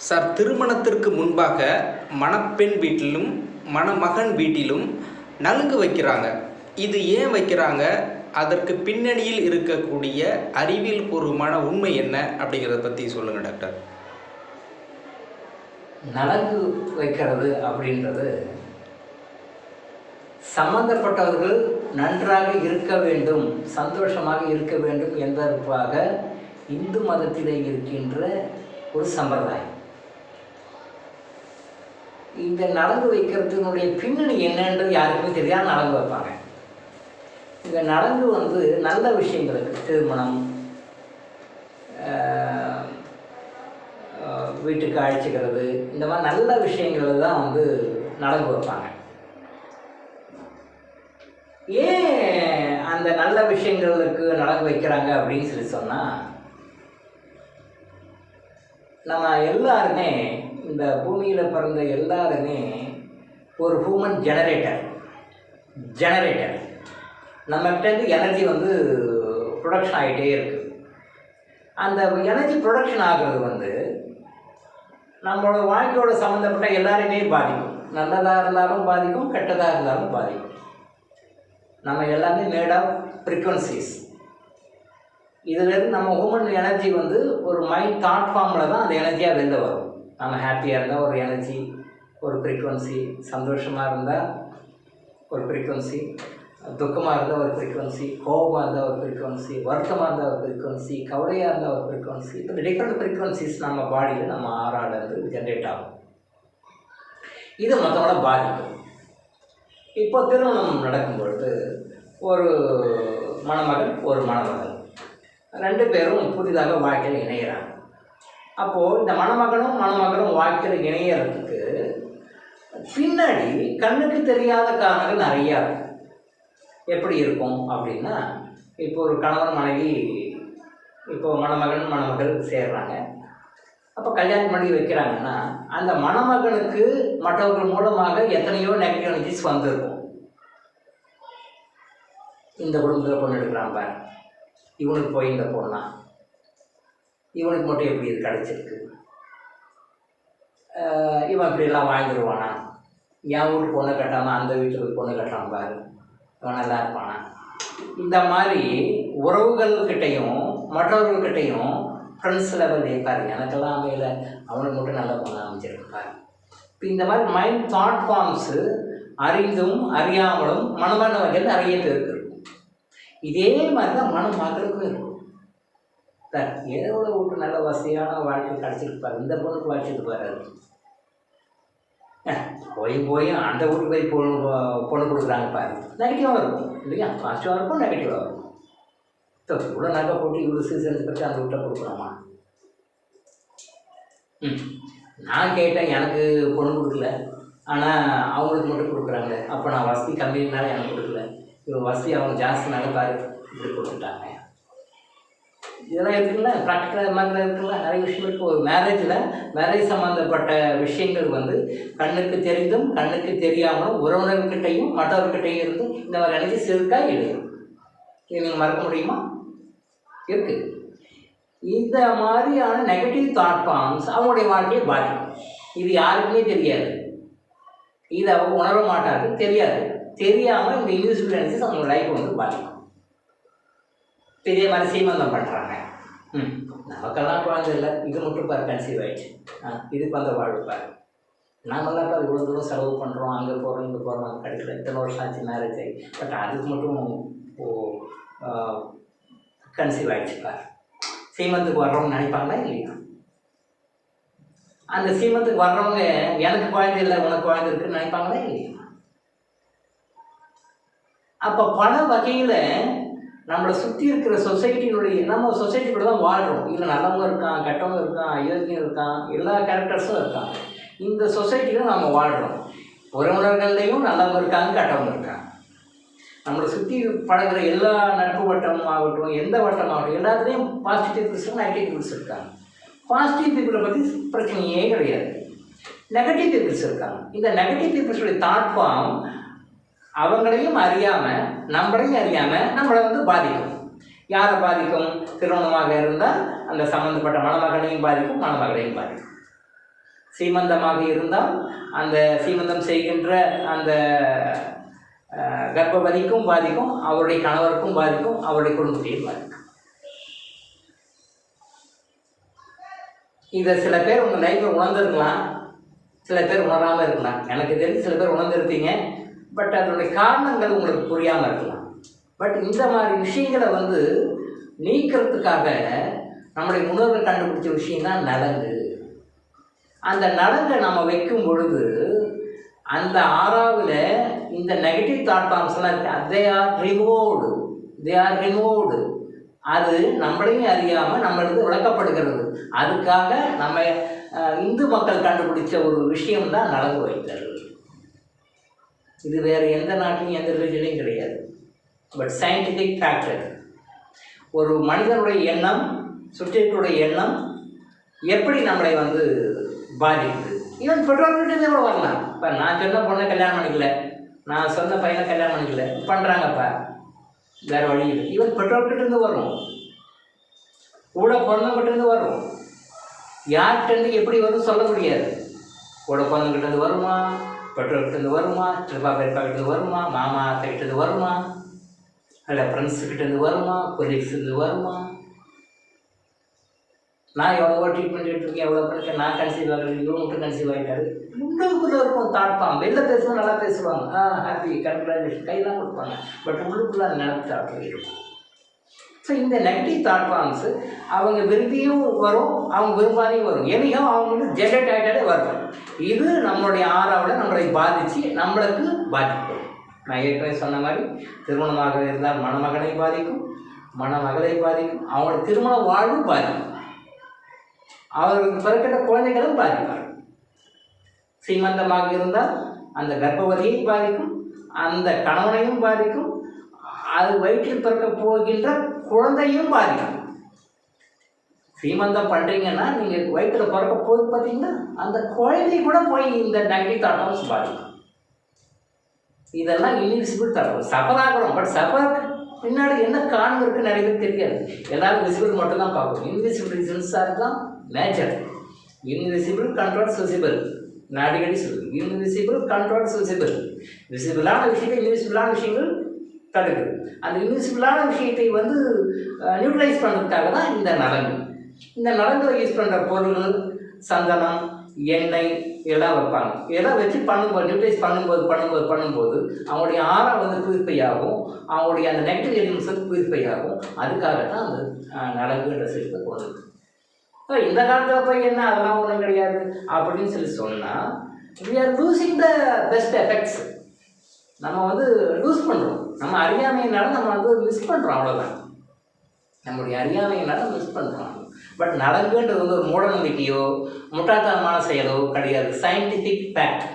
Sir, திருமணத்திற்கு முன்பாக மணப்பெண் வீட்டிலும் மணமகன் வீட்டிலும் நலுங்கு வைக்கிறாங்க. இது ஏன் வைக்கிறாங்க? அதற்கு பின்னணியில் இருக்கக்கூடிய அறிவியல் பூர்வமான உண்மை என்ன அப்படிங்கிறத பற்றி சொல்லுங்கள் டாக்டர். நலங்கு வைக்கிறது அப்படின்றது சம்பந்தப்பட்டவர்கள் நன்றாக இருக்க வேண்டும், சந்தோஷமாக இருக்க வேண்டும் என்பதற்காக இந்து மதத்திலே இருக்கின்ற ஒரு சம்பிரதாயம். இந்த நலங்கு வைக்கிறதுனுடைய பின்னணி என்னன்றது யாருக்குமே தெரியாது. நலங்கு வைப்பாங்க. இந்த நலங்கு நல்ல விஷயங்களுக்கு, திருமணம், வீட்டுக்கு அழைச்சிக்கிறது, இந்த மாதிரி நல்ல விஷயங்கள் தான் நலங்கு வைப்பாங்க. ஏன் அந்த நல்ல விஷயங்களுக்கு நலங்கு வைக்கிறாங்க அப்படின்னு சொல்லி சொன்னால், நம்ம எல்லாருமே, இந்த பூமியில் பிறந்த எல்லாருமே ஒரு ஹியூமன் ஜெனரேட்டர். நம்மகிட்டேருந்து எனர்ஜி ப்ரொடக்ஷன் ஆகிட்டே இருக்குது. அந்த எனர்ஜி ப்ரொடக்ஷன் ஆகிறது நம்மளோட வாழ்க்கையோட சம்மந்தப்பட்ட எல்லாரையுமே பாதிக்கும். நல்லதாக இருந்தாலும் பாதிக்கும், கெட்டதாக இருந்தாலும் பாதிக்கும். நம்ம எல்லாமே மேட் ஆஃப் ஃப்ரீக்வன்சிஸ். இதிலேருந்து நம்ம ஹியூமன் எனர்ஜி ஒரு மைண்ட் தாட் ஃபார்மில் தான் அந்த எனர்ஜியாக வெளில வரும். நம்ம ஹாப்பியாக இருந்தால் ஒரு எனர்ஜி, ஒரு ஃப்ரீக்வன்சி, சந்தோஷமாக இருந்தால் ஒரு ஃப்ரீக்வன்சி, துக்கமாக இருந்தால் ஒரு ஃப்ரீக்வன்சி, கோபமாக இருந்தால் ஒரு ஃப்ரீக்வன்சி, வருத்தமாக இருந்தால் ஒரு ஃப்ரீக்வன்சி, கவலையாக இருந்தால் ஒரு ஃப்ரீக்வன்சி. இப்போ டிஃப்ரெண்ட் ஃப்ரீக்வன்சிஸ் நம்ம பாடியில், நம்ம ஆறாலேருந்து ஜென்ரேட் ஆகும். இது மற்றவங்கள பாதிக்கும். இப்போ திருமணம் நடக்கும்பொழுது ஒரு மணமகன், ஒரு மணமகள், ரெண்டு பேரும் புதிதாக வாழ்க்கையில் இணைகிறாங்க. அப்போது இந்த மணமகனும் வாழ்க்கையில் இணையறதுக்கு பின்னாடி கண்ணுக்கு தெரியாத காரணங்கள் நிறையா இருக்கும். எப்படி இருக்கும் அப்படின்னா, இப்போ ஒரு கணவன் மனைவி, இப்போது மணமகள் சேர்றாங்க. அப்போ கல்யாணம் பண்ணி வைக்கிறாங்கன்னா, அந்த மணமகனுக்கு மற்றவர்கள் மூலமாக எத்தனையோ நெகட்டிவ் எனர்ஜிஸ் வந்திருக்கும். இந்த குடும்பத்தில் பொண்ணு எடுக்கிறான் பாரு, இவனுக்கு போய் இந்த பொண்ணா, இவனுக்கு மட்டும் எப்படி இது கிடச்சிருக்கு, இவன் இப்படிலாம் வாழ்ந்துருவானா, என் வீட்டு பொண்ணை கட்டாமல் அந்த வீட்டுக்கு பொண்ணு கட்டுறான் பாரு, இவன் நல்லா இருப்பானா. இந்த மாதிரி உறவுகள்கிட்டையும் மற்றவர்கள்கிட்டையும் ஃப்ரெண்ட்ஸ் லெவல் பாரு, எனக்கெல்லாம் அமையல, அவனுக்கு மட்டும் நல்லா பொண்ணு அமைச்சிருப்பாரு. இப்போ இந்த மாதிரி மைண்ட் தாட் ஃபார்ம்ஸு அறிந்தும் அறியாமலும் மனமான வகையில் நிறைய பேருக்கு இருக்கும். இதே மாதிரி தான் மணமகளுக்கும் இருக்கும். சார், எவ்வளோ வீட்டு நல்ல வசதியான வாழ்க்கை கிடச்சிருப்பாரு, இந்த பொண்ணுக்கு வாழ்க்கைக்கு வராது. போய் அந்த வீட்டுக்கு போய் பொண்ணு கொடுக்குறாங்க பாரு, நெகட்டிவாக இருக்கும் இல்லையா? பாசிட்டிவாக இருக்கும், நெகட்டிவாக இருக்கும். இவ்வளோ நகை போட்டு இவ்வளோ சீசன்ஸ் பற்றி அந்த வீட்டை கொடுக்குறோமா? நான் கேட்டேன், எனக்கு பொண்ணு கொடுக்கல, ஆனால் அவங்களுக்கு மட்டும் கொடுக்குறாங்க. அப்போ நான் வசதி கம்மினால எனக்கு கொடுக்கல, இவங்க வசதி அவங்க ஜாஸ்தினால பாரு இப்படி கொடுத்துட்டாங்க. இதெல்லாம் இருக்குங்களா? ப்ராக்டிக்கலாக மாதிரி இருக்குங்களா? நிறைய விஷயம் இருக்குது. ஒரு மேரேஜ் சம்மந்தப்பட்ட விஷயங்கள் கண்ணுக்கு தெரிந்தும் கண்ணுக்கு தெரியாமலும் உறவினர்கிட்டையும் மற்றவர்கிட்டையும் இருந்து இந்த மாதிரி எனர்ஜிஸ் இருக்கா இல்லையா? இது நீங்கள் மறக்க முடியுமா? இருக்குது. இந்த மாதிரியான நெகட்டிவ் தாட் ஃபார்ம்ஸ் அவங்களுடைய வாழ்க்கையை பாதிக்கும். இது யாருக்குமே தெரியாது, இது அவங்க உணர மாட்டாரு, தெரியாமல் இந்த இன்விசிபிள் எனர்ஜிஸ் அவங்க லைஃப் பாதிக்கும். இதே மாதிரி சீமந்தம் பண்ணுறாங்க. நமக்கெல்லாம் குழந்தை இல்லை, இது மட்டும் பாரு கன்சீவ் ஆகிடுச்சு, இதுக்கு வந்த வாழ்வு பாரு. நாமெல்லாம் இப்போ இவ்வளோ தூரம் செலவு பண்ணுறோம், அங்கே போகிறோம் இங்கே போகிறோம், அது கிடைக்கல, இத்தனை வருஷம் ஆச்சு மேரேஜ் ஆகி, பட் அதுக்கு மட்டும் கன்சீவ் ஆகிடுச்சு பாரு. சீமந்துக்கு வர்றவங்க நினைப்பாங்களா இல்லையா? அந்த சீமந்துக்கு வர்றவங்க எனக்கு குழந்தை இல்லை, உனக்கு குழந்தை இருக்குன்னு நினைப்பாங்களா இல்லையா? அப்போ பல வகையில் நம்மளை சுற்றி இருக்கிற சொசைட்டியினுடைய, நம்ம சொசைட்டி கூட தான் வாழ்கிறோம். இல்லை நல்லவங்க இருக்கான், கெட்டவங்க இருக்கான், அயோக்கியம் இருக்கான், எல்லா கேரக்டர்ஸும் இருக்காங்க. இந்த சொசைட்டியில் நம்ம வாழ்கிறோம். உறவினர்கள்லேயும் நல்லவங்க இருக்காங்க, கெட்டவங்க இருக்காங்க. நம்மளை சுற்றி பழகிற எல்லா நட்பு வட்டம் ஆகட்டும், எந்த வட்டம் ஆகட்டும், எல்லாத்துலேயும் பாசிட்டிவ் பீப்புள்ஸும் நெகட்டிவ் பீப்புள்ஸ் இருக்காங்க. பாசிட்டிவ் பீப்புளை பற்றி பிரச்சனையே கிடையாது. நெகட்டிவ் பீப்புள்ஸ் இருக்காங்க. இந்த நெகட்டிவ் பீப்புள்ஸுடைய தாட் ஃபார்ம் அவங்களையும் அறியாமல் நம்மளையும் அறியாமல் நம்மளை பாதிக்கும். யாரை பாதிக்கும்? திருமணமாக இருந்தால் அந்த சம்மந்தப்பட்ட மணமகனையும் பாதிக்கும், மணமகளையும் பாதிக்கும். சீமந்தமாக இருந்தால் அந்த சீமந்தம் செய்கின்ற அந்த கர்ப்பவதிக்கும் பாதிக்கும், அவருடைய கணவருக்கும் பாதிக்கும், அவருடைய குடும்பத்தையும் பாதிக்கும். இதை சில பேர் உங்கள் லைஃப்பில் உணர்ந்துருக்கலாம், சில பேர் உணராமல் இருக்கலாம். எனக்கு தெரிஞ்சு சில பேர் உணர்ந்துருப்பீங்க, பட் அதனுடைய காரணங்கள் உங்களுக்கு புரியாமல் இருக்கலாம். பட் இந்த மாதிரி விஷயங்களை நீக்கிறதுக்காக நம்முடைய முன்னோர்கள் கண்டுபிடிச்ச விஷயம்தான் நலங்கு. அந்த நலங்கை நம்ம வைக்கும் பொழுது அந்த ஆறாவில் இந்த நெகட்டிவ் தாட் ஃபார்ம்ஸ்லாம் இருக்குது, தே ஆர் ரிமூவ்டு. அது நம்மளையும் அறியாமல் நம்மளுக்கு விளக்கப்படுகிறது. அதுக்காக நம்ம இந்து மக்கள் கண்டுபிடிச்ச ஒரு விஷயம்தான் நலங்கு வைத்தல். இது வேறு எந்த நாட்டிலையும் எந்த ரிலிஜன்லையும் கிடையாது. But scientific factor. ஒரு மனிதனுடைய எண்ணம், சுற்றியுடைய எண்ணம் எப்படி நம்மளை பாதிக்குது. ஈவன் பெற்றோர்கிட்டே கூட வரலாம். இப்போ நான் சொன்ன பொண்ணை கல்யாணம் பண்ணிக்கல, நான் சொன்ன பையனை கல்யாணம் பண்ணிக்கல, பண்ணுறாங்கப்பா, வேறு வழி இல்லை. ஈவன் பெற்றோர்கிட்டேருந்து வரும், கூட பிறந்தவங்கிட்டேருந்து வரும். யார்கிட்டேருந்து எப்படி வரும் சொல்ல முடியாது. கூட பிறந்தவங்கிட்டேருந்து வருமா, பெற்றோர்கிட்டேருந்து வருமா, சிறப்பா பெருப்பாக்கிட்டேருந்து வருமா, மாமா அத்தைகிட்டேருந்து வருமா, இல்லை ஃப்ரெண்ட்ஸுக்கிட்டேருந்து வருமா, கொலீக்ஸ்லேருந்து வருமா. நான் எவ்வளோ ட்ரீட்மெண்ட் எடுத்துருக்கேன், எவ்வளோ பண்ணிருக்கேன், நான் கன்சீவ் ஆகிறேன், இவங்க மட்டும் கன்சீவ் ஆகிட்டாரு. உள்ளுக்குள்ளே இருக்கும் தாட்பாம். வெளில பேசுவோம், நல்லா பேசுவாங்க, ஹாப்பி, கங்க்ராச்சுலேஷன், கையெல்லாம் கொடுப்பாங்க. பட் உள்ளுக்குள்ளே அந்த நினைப்பு தாட்கள் இருக்கும். ஸோ இந்த நெகட்டிவ் தாட் ஃபார்ம்ஸு அவங்க விரும்பியும் வரும், அவங்க விரும்பாதையும் வரும். எனியும் அவங்க ஜெனரேட் ஆகிட்டாலே வரும். இது நம்மளுடைய ஆறாவில் நம்மளை பாதித்து நம்மளுக்கு பாதிக்கும். நான் ஏற்கனவே சொன்ன மாதிரி திருமணமாக இருந்தால் மணமகனை பாதிக்கும், மணமகளை பாதிக்கும், அவங்களோட திருமண வாழ்வு பாதிக்கும், அவர்களுக்கு பிறக்கின்ற குழந்தைகளும் பாதிப்பார்கள். சீமந்தமாக இருந்தால் அந்த கர்ப்பவதியை பாதிக்கும், அந்த கணவனையும் பாதிக்கும், அது வயிற்றில் பிறக்க போகின்ற குழந்தையும் பாதிக்கும். சீமந்தம் பண்ணுறீங்கன்னா நீங்கள் வயிற்றில் பிறக்க போது பார்த்தீங்கன்னா அந்த குழந்தை கூட போய் இந்த நெகட்டிவ் தாட்ஸ் பாதிக்கும். இதெல்லாம் இன்விசிபிள் தாட்ஸ். சபராகிறோம், பட் சபருக்கு பின்னாடி என்ன காரணம் இருக்குது நிறைய பேர் தெரியாது. எல்லாரும் விசிபிள் மட்டும் தான் பார்க்கணும். இன்விசிபிள் ரீசன்ஸாக இருக்கலாம் நேச்சர். Invisible controls visible. நான் அடிக்கடி சொல்லுவேன், இன்விசிபிள் கண்ட்ரோல்ஸ் விசிபிள். விசிபிளான விஷயத்தை இன்விசிபிளான விஷயங்கள் தடுக்குது. அந்த இன்விசிபிளான விஷயத்தை நியூட்ரலைஸ் பண்ணுறதுக்காக தான் இந்த நலங்கு. இந்த நலங்களை யூஸ் பண்ணுற பொருள்கள் சந்தனம், எண்ணெய் எல்லாம் வைப்பாங்க. இதெல்லாம் வச்சு பண்ணும்போது நியூட்ரலைஸ் பண்ணும்போது அவங்களுடைய ஆறா பியூரிஃபை ஆகும், அவங்களுடைய அந்த நெகட்டிவ் எலிமெண்ட்ஸ் பியூரிஃபை ஆகும். அதுக்காக தான் அந்த நலங்குன்ற சிலத்தை கொண்டு. ஸோ இந்த காலத்தில் போய் என்ன அதெல்லாம் ஒன்றும் கிடையாது அப்படின்னு சொன்னால் we are losing the best effects. நம்ம லூஸ் பண்ணுறோம். நம்ம அறியாமையினால நம்ம மிஸ் பண்ணுறோம், அவ்வளோதான். நம்முடைய அறியாமையினால மிஸ் பண்ணுறோம். பட் நலங்குன்றது ஒரு மூட நம்பிக்கையோ முட்டாள்தனமான செயலோ கிடையாது. Scientific fact.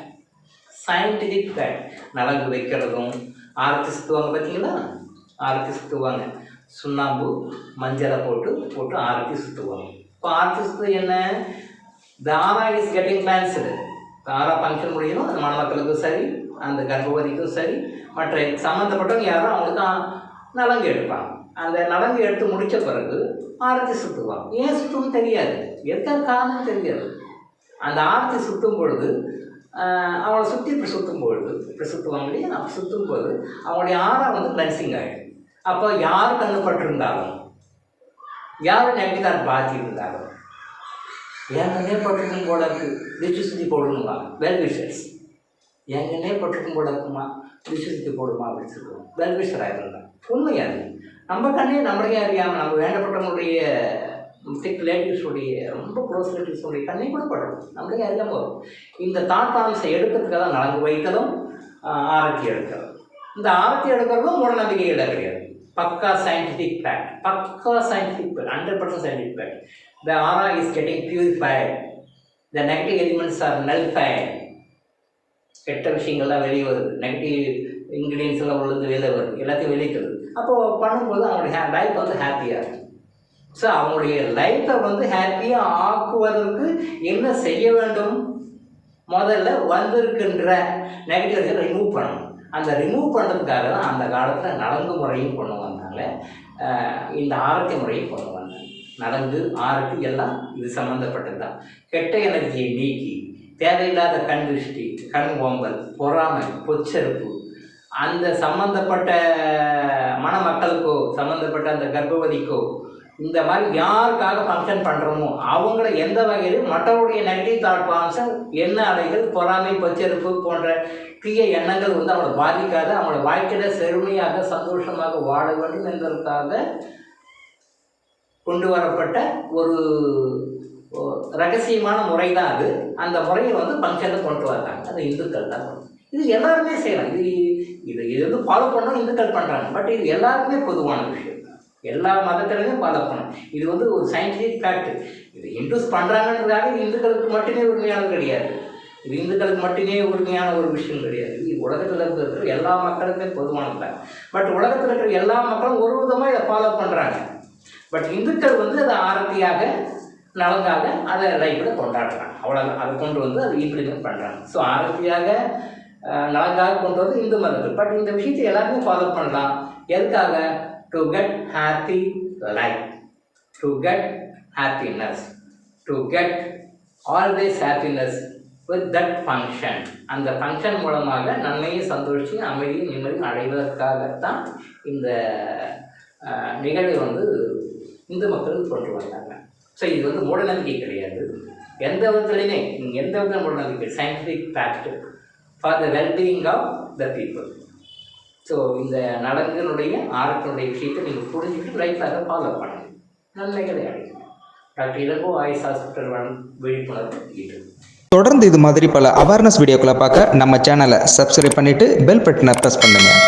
நலங்கு வைக்கிறதும் ஆரத்தி சுற்றுவாங்க பார்த்தீங்களா, ஆரத்தி சுற்றுவாங்க. சுண்ணாம்பு மஞ்சளை போட்டு ஆரத்தி சுற்றுவாங்க. இப்போ ஆரத்தி சுற்று என்ன, த ஆரா இஸ் கெட்டிங் கிளான்ஸ்டு. ஆரா ஃபங்க்ஷன் முடியணும், அந்த மணமக்களுக்கும் சரி, அந்த கர்ப்பவதிக்கும் சரி, மற்ற சம்மந்தப்பட்டவங்க யாரும் அவங்களுக்கு நலங்கு எடுப்பாங்க. அந்த நலங்கு எடுத்து முடித்த பிறகு ஆரத்தி சுற்றுவாங்க. ஏன் சுற்றுன்னு தெரியாது, எத்தனை காரணம் தெரியாது. அந்த ஆரத்தி சுற்றும் பொழுது அவங்கள சுற்றி இப்படி சுற்றுவாங்க இல்லையா, நம்ம சுற்றும் போது அவங்களுடைய ஆறா கிளென்சிங் ஆகிடும். அப்போ யார் கண்ணுப்பட்டிருந்தாலும், யார் நெகட்டிவ் பாதி இருந்தாலும், எங்கன்னே பட்டிருக்கும் போல இருக்கு, திச்சு சுற்றி போடணுமா, வெல் விஷர்ஸ், எங்கன்னே பட்டிருக்கும் போல இருக்குமா, திச்சு சுற்றி போடுமா அப்படின்னு சொல்லுவோம். வெல் விஷராக இருந்தால் உண்மையாது. நம்ம கண்ணே நம்மளையே அறியாமல் நம்ம வேண்டப்பட்டவங்களுடைய திக் ரிலேட்டிவ்ஸுடைய ரொம்ப க்ளோஸ் ரிலேட்டிவ்ஸுடைய கண்ணை கூட படுறோம், நம்மளே அறியாமல் வரும். இந்த தாட் ஃபார்ம்ஸை எடுக்கிறதுக்காக தான் நலங்கு வைக்கிறதும் ஆரத்தி எடுக்கிறதும். இந்த ஆரத்தி எடுக்கிறதும் மூட நம்பிக்கைகள் கிடையாது. பக்கா scientific fact, 100% scientific fact. The aura is getting purified. The negative elements are nullified. கெட்ட விஷயங்கள்லாம் வெளியே வருது, நெகட்டிவ் இன்க்ரீடியன்ஸ் எல்லாம் உள்ளது வெளியே வருது, எல்லாத்தையும் வெளியிடுது. அப்போது பண்ணும்போது அவங்களுடைய லைஃப் ஹாப்பியாக இருக்கும். ஸோ அவங்களுடைய லைஃப்பை ஹாப்பியாக ஆக்குவதற்கு என்ன செய்ய வேண்டும், முதல்ல வந்திருக்கின்ற நெகட்டிவ் ரிமூவ் பண்ணணும். அந்த ரிமூவ் பண்ணுறதுக்காக தான் அந்த காலத்தில் நலங்கு முறையும் கொண்டு வந்தாங்க, இந்த ஆரத்தி முறையும் கொண்டு வந்தாங்க. நலங்கு ஆரத்தி எல்லாம் இது சம்மந்தப்பட்டது தான். கெட்ட எனர்ஜியை நீக்கி தேவையில்லாத கண் திருஷ்டி, கண் ஓம்பல், பொறாமை, பொச்சரிப்பு, அந்த சம்பந்தப்பட்ட மணமக்களுக்கோ சம்பந்தப்பட்ட அந்த கர்ப்பவதிக்கோ இந்த மாதிரி யாருக்காக ஃபங்க்ஷன் பண்ணுறோமோ அவங்கள எந்த வகையிலும் மற்றவருடைய நெகட்டிவ் தாட் ப்ராப்ளம்ஸ், எண்ண அலைகள், பொறாமை, பச்சரிப்பு போன்ற தீய எண்ணங்கள் வந்து அவங்கள பாதிக்காத, அவங்களோட வாழ்க்கையில் செழுமையாக சந்தோஷமாக வாழ வேண்டும் என்பதற்காக கொண்டு வரப்பட்ட ஒரு ரகசியமான முறை தான் அது. அந்த முறையை வந்து ஃபங்க்ஷனுக்கு கொண்டு வர்றாங்க. அது இந்துக்கள் தான். இது எல்லாருமே செய்யலாம். இது வந்து ஃபாலோ பண்ணணும், இந்துக்கள் பண்ணுறாங்க. பட் இது எல்லாருக்குமே பொதுவான விஷயம், எல்லா மதத்திலையுமே ஃபாலோ பண்ணணும். இது வந்து ஒரு சயின்டிஃபிக் ஃபேக்ட். இது இந்துஸ் பண்ணுறாங்கன்றதுக்காக இது இந்துக்களுக்கு மட்டுமே உரிமையானது கிடையாது. இது இந்துக்களுக்கு மட்டுமே உரிமையான ஒரு விஷயம் கிடையாது. இது உலகத்தில் இருக்கிற எல்லா மக்களுக்குமே பொதுவானது தான். பட் உலகத்தில் இருக்கிற எல்லா மக்களும் ஒரு விதமாக இதை ஃபாலோ பண்ணுறாங்க. பட் இந்துக்கள் வந்து அதை ஆரத்தியாக, நலங்காக அதை லைஃப்பில் கொண்டாடுறாங்க. அவ்வளோதான். அதை கொண்டு வந்து அதை இம்ப்ளிமெண்ட் பண்ணுறாங்க. ஸோ ஆரத்தியாக, நலங்காக கொண்டு வந்து இந்து மதத்தில். பட் இந்த விஷயத்தை எல்லாருமே ஃபாலோ பண்ணலாம். எதுக்காக? To get happy life, to get happiness, to get always happiness with that function. அந்த ஃபங்க்ஷன் மூலமாக நன்மையும் சந்தோஷத்தையும் அமைதியும் நிம்மதியும் அடைவதற்காகத்தான் இந்த நிகழ்வை வந்து இந்து மக்கள் கொண்டு வந்தாங்க. ஸோ இது வந்து மூடநம்பிக்கை கிடையாது. எந்த விதத்துலையுமே எந்த வித மூடநம்பிக்கை, scientific fact for the wellbeing of the people. So இந்த நலங்கினுடைய ஆரோக்கியனுடைய விஷயத்தை நீங்கள் புரிஞ்சுக்கிட்டு லைஃப்பில் ஃபாலோ பண்ணுங்கள், நன்மைகளை அடையும். டாக்டர் இளங்கோ ஆயுஷ் ஹாஸ்பிட்டல் விழிப்புணர்வு இது. தொடர்ந்து இது மாதிரி பல அவேர்னஸ் வீடியோக்களை பார்க்க நம்ம சேனலை சப்ஸ்கிரைப் பண்ணிவிட்டு பெல் பட்டனை ப்ரெஸ் பண்ணுங்கள்.